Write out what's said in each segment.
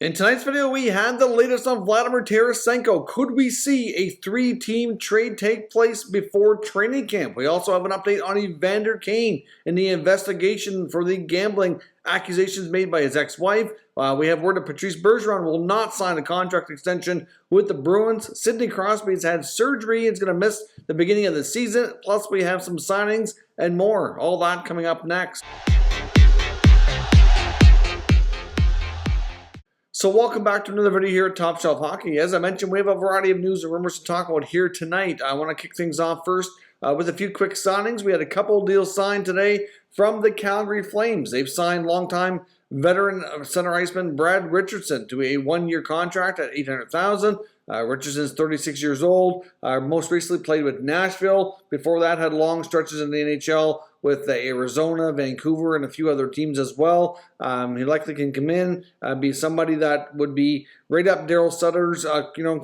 In tonight's video, we had the latest on Vladimir Tarasenko. Could we see a 3-team trade take place before training camp? We also have an update on Evander Kane and the investigation for the gambling accusations made by his ex-wife. We have word that Patrice Bergeron will not sign a contract extension with the Bruins. Sidney Crosby has had surgery and is going to miss the beginning of the season. Plus, we have some signings and more. All that coming up next. So welcome back to another video here at Top Shelf Hockey. As I mentioned, we have a variety of news and rumors to talk about here tonight. I want to kick things off first with a few quick signings. We had a couple deals signed today from the Calgary Flames. They've signed longtime veteran center iceman Brad Richardson to a one-year contract at $800,000. Richardson's 36 years old. Most recently played with Nashville. Before that, had long stretches in the NHL with Arizona, Vancouver, and a few other teams as well. He likely can come in, be somebody that would be right up Daryl Sutter's,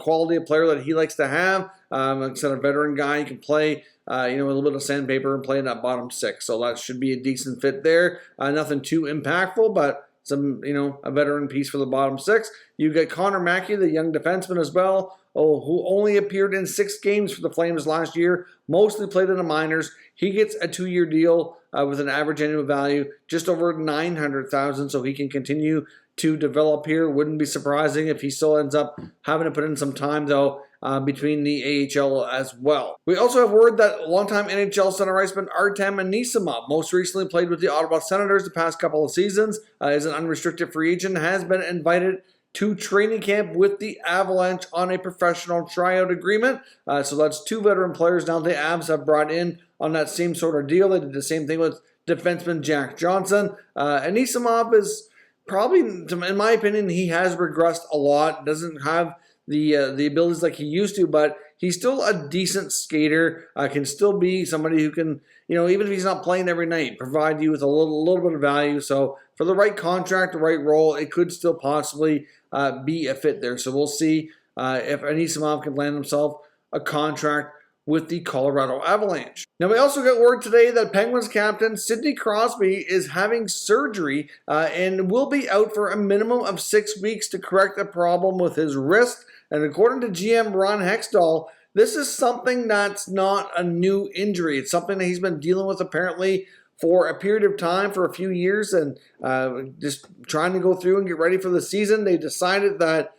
quality of player that he likes to have. Like I said, a veteran guy. He can play, a little bit of sandpaper and play in that bottom six. So that should be a decent fit there. Nothing too impactful, but some, a veteran piece for the bottom six. You get Connor Mackey, the young defenseman as well, who only appeared in 6 games for the Flames last year, mostly played in the minors. He gets a 2-year deal with an average annual value just over $900,000, so he can continue to develop here. Wouldn't be surprising if he still ends up having to put in some time, though, between the AHL as well. We also have word that longtime NHL center iceman Artem Anisimov, most recently played with the Ottawa Senators the past couple of seasons, is an unrestricted free agent, has been invited to training camp with the Avalanche on a professional tryout agreement. So that's 2 veteran players now the Avs have brought in on that same sort of deal. They did the same thing with defenseman Jack Johnson. Anisimov is probably, in my opinion, he has regressed a lot. Doesn't have the abilities like he used to, but he's still a decent skater. Can still be somebody who can, even if he's not playing every night, provide you with a little bit of value. So for the right contract, the right role, it could still possibly be a fit there. So we'll see if Anisimov can land himself a contract with the Colorado Avalanche. Now, we also got word today that Penguins captain Sidney Crosby is having surgery and will be out for a minimum of 6 weeks to correct a problem with his wrist. And according to GM Ron Hextall, this is something that's not a new injury. It's something that he's been dealing with apparently for a period of time, for a few years, and just trying to go through and get ready for the season. They decided that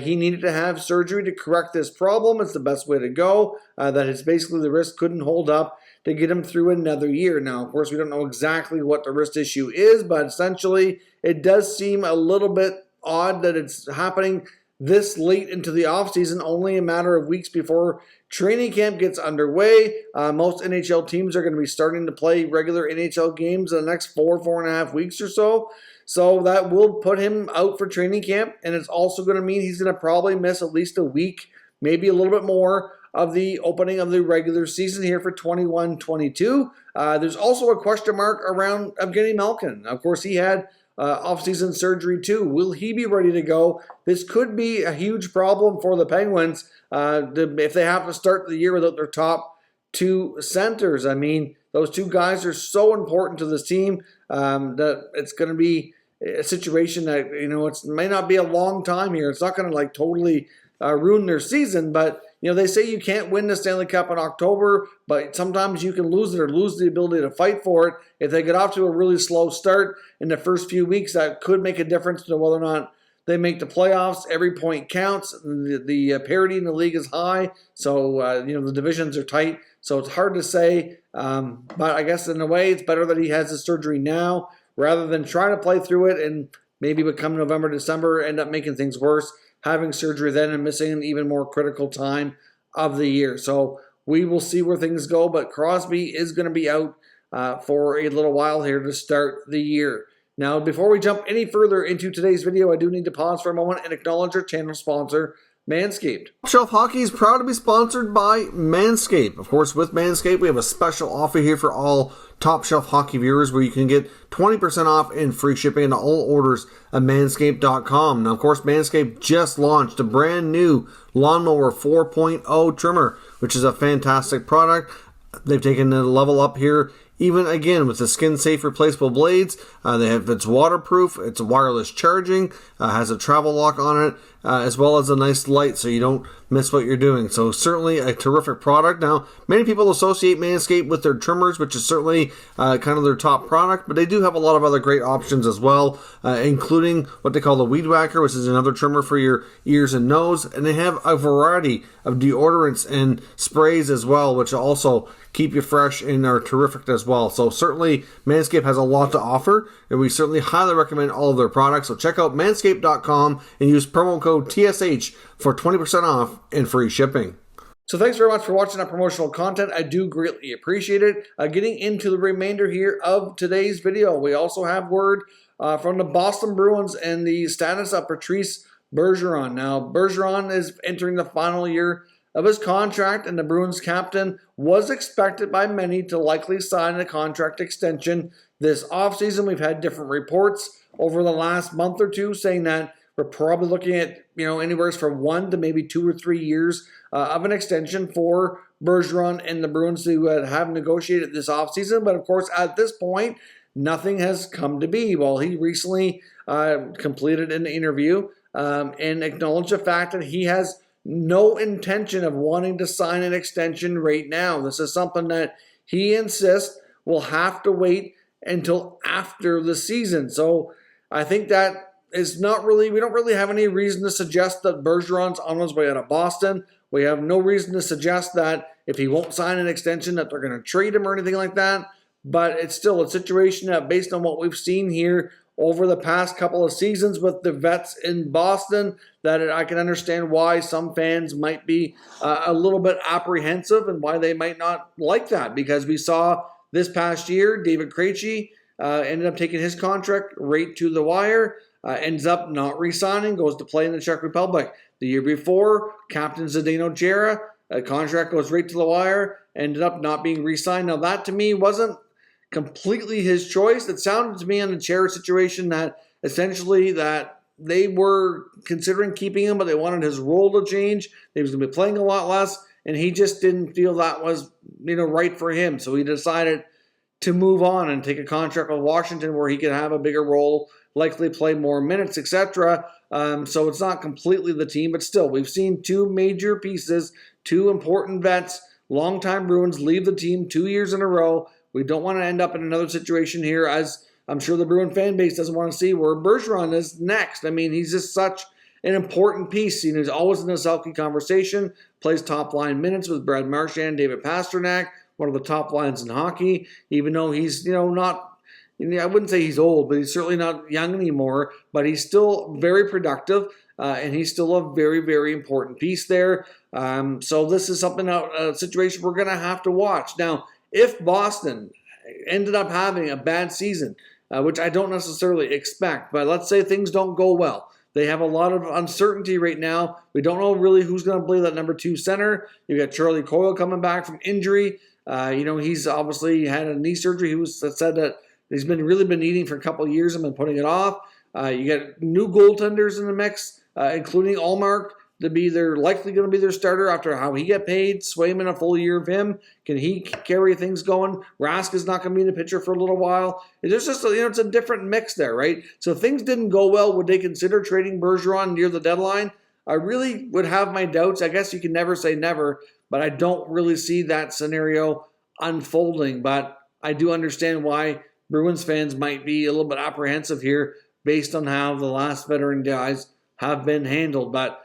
he needed to have surgery to correct this problem. It's the best way to go. That it's basically the wrist couldn't hold up to get him through another year. Now, of course, we don't know exactly what the wrist issue is, but essentially it does seem a little bit odd that it's happening this late into the offseason, only a matter of weeks before training camp gets underway. Most NHL teams are going to be starting to play regular NHL games in the next 4.5 weeks or so. So that will put him out for training camp, and it's also going to mean he's going to probably miss at least a week, maybe a little bit more, of the opening of the regular season here for 21-22. There's also a question mark around Evgeny Malkin. Of course, he had off-season surgery too. Will he be ready to go? This could be a huge problem for the Penguins if they have to start the year without their top 2 centers. I mean, those 2 guys are so important to this team that it's going to be a situation that, it may not be a long time here. It's not going to totally ruin their season, but they say you can't win the Stanley Cup in October, but sometimes you can lose it or lose the ability to fight for it. If they get off to a really slow start in the first few weeks, that could make a difference to whether or not they make the playoffs. Every point counts. The parity in the league is high, so the divisions are tight. So it's hard to say, but I guess in a way it's better that he has his surgery now rather than trying to play through it and maybe become November, December, end up making things worse, having surgery then and missing an even more critical time of the year. So we will see where things go, but Crosby is going to be out for a little while here to start the year. Now, before we jump any further into today's video, I do need to pause for a moment and acknowledge our channel sponsor, Manscaped. Top Shelf Hockey is proud to be sponsored by Manscaped. Of course, with Manscaped, we have a special offer here for all Top Shelf Hockey viewers where you can get 20% off and free shipping on all orders at manscaped.com. Now, of course, Manscaped just launched a brand new Lawnmower 4.0 trimmer, which is a fantastic product. They've taken a level up here even again with the skin-safe replaceable blades. It's waterproof, it's wireless charging, has a travel lock on it, as well as a nice light so you don't miss what you're doing. So certainly a terrific product. Now, many people associate Manscaped with their trimmers, which is certainly kind of their top product, but they do have a lot of other great options as well, including what they call the Weed Whacker, which is another trimmer for your ears and nose. And they have a variety of deodorants and sprays as well, which also keep you fresh and are terrific as well. So certainly Manscaped has a lot to offer, and we certainly highly recommend all of their products. So check out manscaped.com and use promo code TSH for 20% off and free shipping. So thanks very much for watching our promotional content. I do greatly appreciate it. Getting into the remainder here of today's video, we also have word from the Boston Bruins and the status of Patrice Bergeron. Now, Bergeron is entering the final year of his contract, and the Bruins captain was expected by many to likely sign a contract extension this offseason. We've had different reports over the last month or two saying that we're probably looking at, anywhere from 1 to maybe 2 or 3 years of an extension for Bergeron and the Bruins to have negotiated this offseason. But of course, at this point, nothing has come to be. Well, he recently completed an interview and acknowledged the fact that he has no intention of wanting to sign an extension right now. This is something that he insists will have to wait until after the season. So I think that is not really, we don't really have any reason to suggest that Bergeron's on his way out of Boston. We have no reason to suggest that if he won't sign an extension that they're going to trade him or anything like that. But it's still a situation that, based on what we've seen here over the past couple of seasons with the vets in Boston, that I can understand why some fans might be a little bit apprehensive and why they might not like that. Because we saw this past year, David Krejci ended up taking his contract right to the wire, ends up not re-signing, goes to play in the Czech Republic. The year before, Captain Zdeno Chara, a contract goes right to the wire, ended up not being re-signed. Now that to me wasn't completely his choice. It sounded to me in the Chara situation that essentially that they were considering keeping him, but they wanted his role to change. He was going to be playing a lot less, and he just didn't feel that was right for him. So he decided to move on and take a contract with Washington where he could have a bigger role, likely play more minutes, etc. So it's not completely the team, but still, we've seen two major pieces, two important vets, longtime Bruins leave the team 2 years in a row. We don't want to end up in another situation here, as I'm sure the Bruin fan base doesn't want to see, where Bergeron is next. I mean, he's just such an important piece. He's always in the Selke conversation, plays top-line minutes with Brad Marchand, David Pastrnak, one of the top lines in hockey, even though he's, not, I wouldn't say he's old, but he's certainly not young anymore, but he's still very productive, and he's still a very, very important piece there. So this is something, a situation we're going to have to watch. Now, if Boston ended up having a bad season, which I don't necessarily expect, but let's say things don't go well. They have a lot of uncertainty right now. We don't know really who's going to play that number 2 center. You've got Charlie Coyle coming back from injury. He's obviously had a knee surgery. He said that he's really been needing for a couple of years and been putting it off. You got new goaltenders in the mix, including Allmark, likely going to be their starter after how he got paid. Swayman, a full year of him. Can he carry things going? Rask is not going to be in the picture for a little while. There's just, it's a different mix there, right? So if things didn't go well, would they consider trading Bergeron near the deadline? I really would have my doubts. I guess you can never say never, but I don't really see that scenario unfolding. But I do understand why Bruins fans might be a little bit apprehensive here based on how the last veteran guys have been handled. But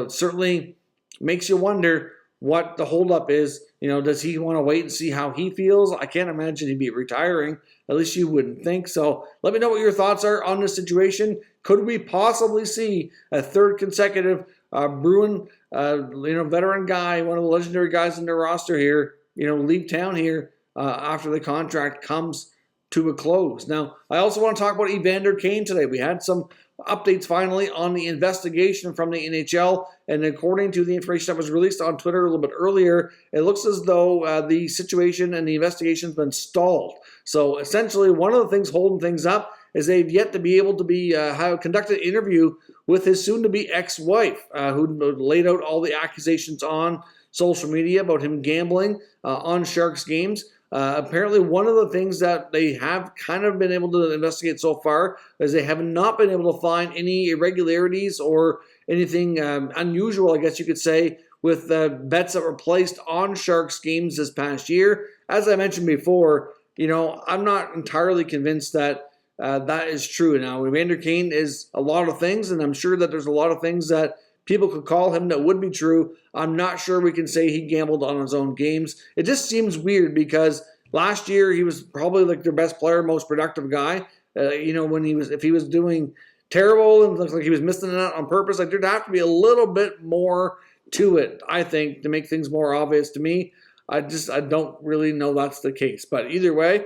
certainly makes you wonder what the holdup is. Does he want to wait and see how he feels? I can't imagine he'd be retiring. At least you wouldn't think. So let me know what your thoughts are on this situation. Could we possibly see a third consecutive Bruin, veteran guy, one of the legendary guys in their roster here, leave town here after the contract comes to a close? Now, I also want to talk about Evander Kane today. We had some updates finally on the investigation from the NHL, and according to the information that was released on Twitter a little bit earlier, it looks as though the situation and the investigation has been stalled. So essentially, one of the things holding things up is they've yet to be able to conduct an interview with his soon-to-be ex-wife, who laid out all the accusations on social media about him gambling on Sharks games. Apparently, one of the things that they have kind of been able to investigate so far is they have not been able to find any irregularities or anything unusual, I guess you could say, with bets that were placed on Sharks games this past year. As I mentioned before, I'm not entirely convinced that that is true. Now, Evander Kane is a lot of things, and I'm sure that there's a lot of things that people could call him that would be true. I'm not sure we can say he gambled on his own games. It just seems weird because last year he was probably like their best player, most productive guy. If he was doing terrible and looked like he was missing it out on purpose, like there'd have to be a little bit more to it, I think, to make things more obvious to me. I don't really know that's the case. But either way,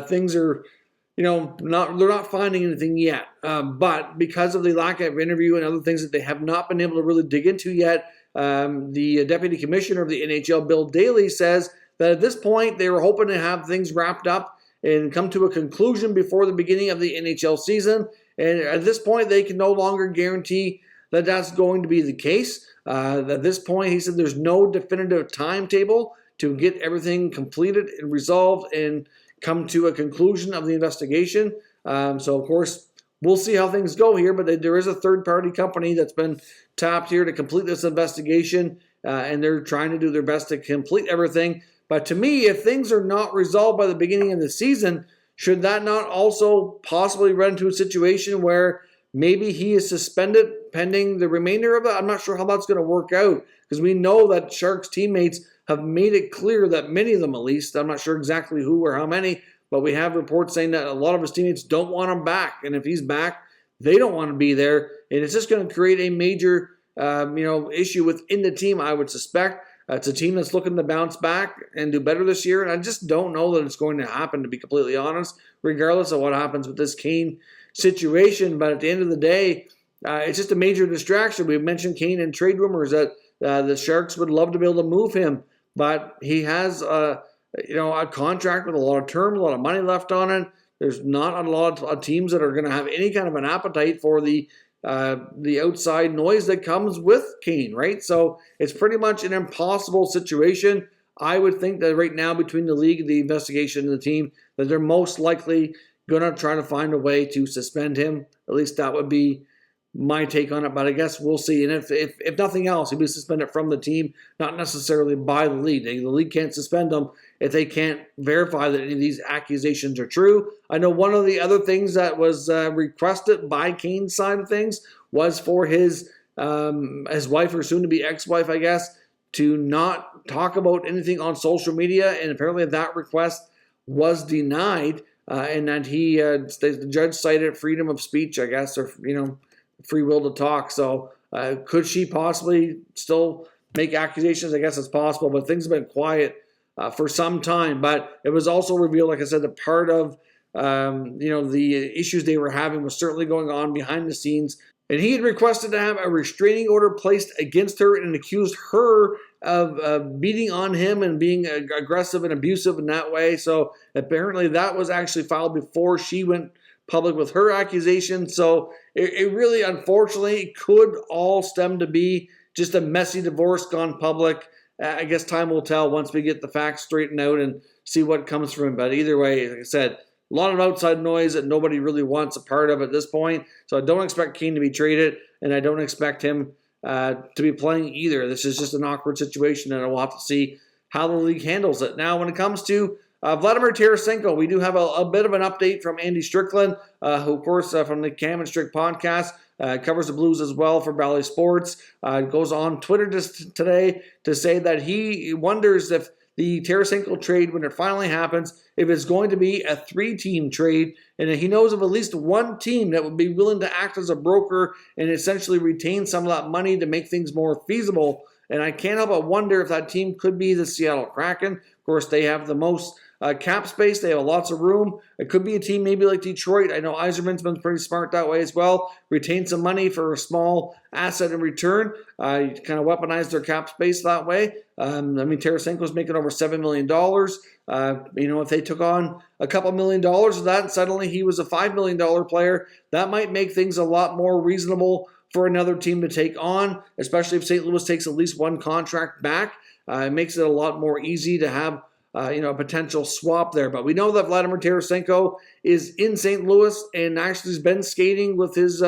things are, they're not finding anything yet. But because of the lack of interview and other things that they have not been able to really dig into yet, the deputy commissioner of the NHL, Bill Daley, says that at this point they were hoping to have things wrapped up and come to a conclusion before the beginning of the NHL season. And at this point, they can no longer guarantee that that's going to be the case. At this point, he said there's no definitive timetable to get everything completed and resolved and come to a conclusion of the investigation. So, of course, we'll see how things go here, but there is a third-party company that's been tapped here to complete this investigation, and they're trying to do their best to complete everything. But to me, if things are not resolved by the beginning of the season, should that not also possibly run into a situation where maybe he is suspended pending the remainder of it? I'm not sure how that's going to work out because we know that Sharks teammates have made it clear that many of them, at least, I'm not sure exactly who or how many, but we have reports saying that a lot of his teammates don't want him back. And if he's back, they don't want to be there. And it's just going to create a major issue within the team, I would suspect. It's a team that's looking to bounce back and do better this year, and I just don't know that it's going to happen, to be completely honest, regardless of what happens with this Kane situation. But at the end of the day, it's just a major distraction. We've mentioned Kane in trade rumors that the Sharks would love to be able to move him, but he has a contract with a lot of term, a lot of money left on it. There's not a lot of teams that are going to have any kind of an appetite for the outside noise that comes with Kane, right? So it's pretty much an impossible situation. I would think that right now between the league, the investigation, and the team, that they're most likely going to try to find a way to suspend him. At least that would be my take on it, but I guess we'll see. And if nothing else, he'll be suspended from the team, not necessarily by the league. The league can't suspend him if they can't verify that any of these accusations are true. I know one of the other things that was requested by Kane's side of things was for his wife, or soon-to-be ex-wife, I guess, to not talk about anything on social media, and apparently that request was denied, and that the judge cited freedom of speech, I guess, or free will to talk. So could she possibly still make accusations? I guess it's possible, but things have been quiet for some time. But it was also revealed, like I said, that part of the issues they were having was certainly going on behind the scenes. And he had requested to have a restraining order placed against her and accused her of beating on him and being aggressive and abusive in that way. So apparently that was actually filed before she went public with her accusation. So it really, unfortunately, could all stem to be just a messy divorce gone public. I guess time will tell once we get the facts straightened out and see what comes from it. But either way, like I said, a lot of outside noise that nobody really wants a part of at this point. So I don't expect Kane to be traded, and I don't expect him to be playing either. This is just an awkward situation, and we'll have to see how the league handles it. Now, when it comes to Vladimir Tarasenko, we do have a bit of an update from Andy Strickland, who, of course, from the Cam and Strick podcast, covers the Blues as well for Bally Sports. Goes on Twitter today to say that he wonders if the Tarasenko trade, when it finally happens, if it's going to be a 3-team trade, and he knows of at least one team that would be willing to act as a broker and essentially retain some of that money to make things more feasible. And I can't help but wonder if that team could be the Seattle Kraken. Of course, they have the most cap space. They have lots of room. It could be a team maybe like Detroit. I know Yzerman's been pretty smart that way as well. Retain some money for a small asset in return. You kind of weaponize their cap space that way. Tarasenko's making over $7 million. If they took on a couple $1 million of that and suddenly he was a $5 million player, that might make things a lot more reasonable for another team to take on, especially if St. Louis takes at least one contract back. It makes it a lot more easy to have a potential swap there. But we know that Vladimir Tarasenko is in St. Louis and actually has been skating with his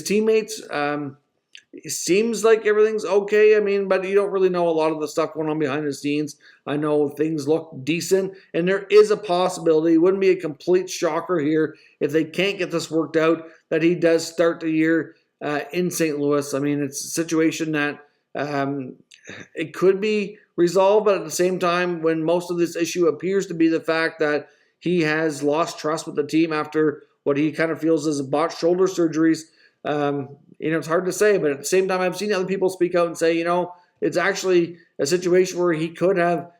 teammates. It seems like everything's okay. But you don't really know a lot of the stuff going on behind the scenes. I know things look decent, and there is a possibility. It wouldn't be a complete shocker here if they can't get this worked out, that he does start the year in St. Louis. It's a situation that it could be resolved, but at the same time, when most of this issue appears to be the fact that he has lost trust with the team after what he kind of feels is botched shoulder surgeries, it's hard to say. But at the same time, I've seen other people speak out and say, it's actually a situation where he could have,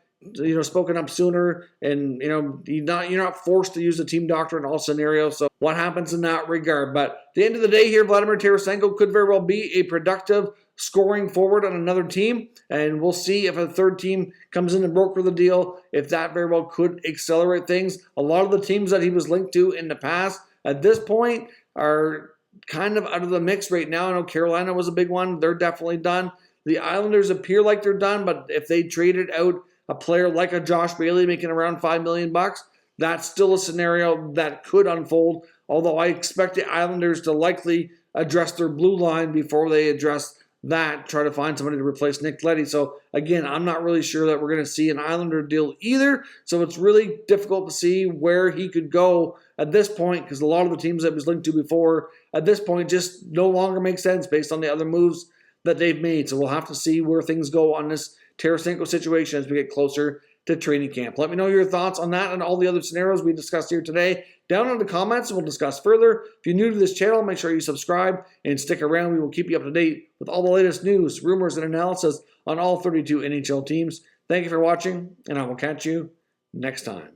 spoken up sooner, and you're not forced to use a team doctor in all scenarios. So what happens in that regard? But at the end of the day here, Vladimir Tarasenko could very well be a productive scoring forward on another team, and we'll see if a third team comes in and broker the deal, if that very well could accelerate things. A lot of the teams that he was linked to in the past at this point are kind of out of the mix right now. I know Carolina was a big one. They're definitely done. The Islanders appear like they're done, but if they traded out a player like a Josh Bailey making around $5 million, that's still a scenario that could unfold, although I expect the Islanders to likely address their blue line before they address that, try to find somebody to replace Nick Leddy. So again, I'm not really sure that we're going to see an Islander deal either. So it's really difficult to see where he could go at this point, because a lot of the teams that he was linked to before at this point just no longer make sense based on the other moves that they've made. So we'll have to see where things go on this Tarasenko situation as we get closer to training camp. Let me know your thoughts on that and all the other scenarios we discussed here today down in the comments, and we'll discuss further. If you're new to this channel, make sure you subscribe and stick around. We will keep you up to date with all the latest news, rumors, and analysis on all 32 NHL teams. Thank you for watching, and I will catch you next time.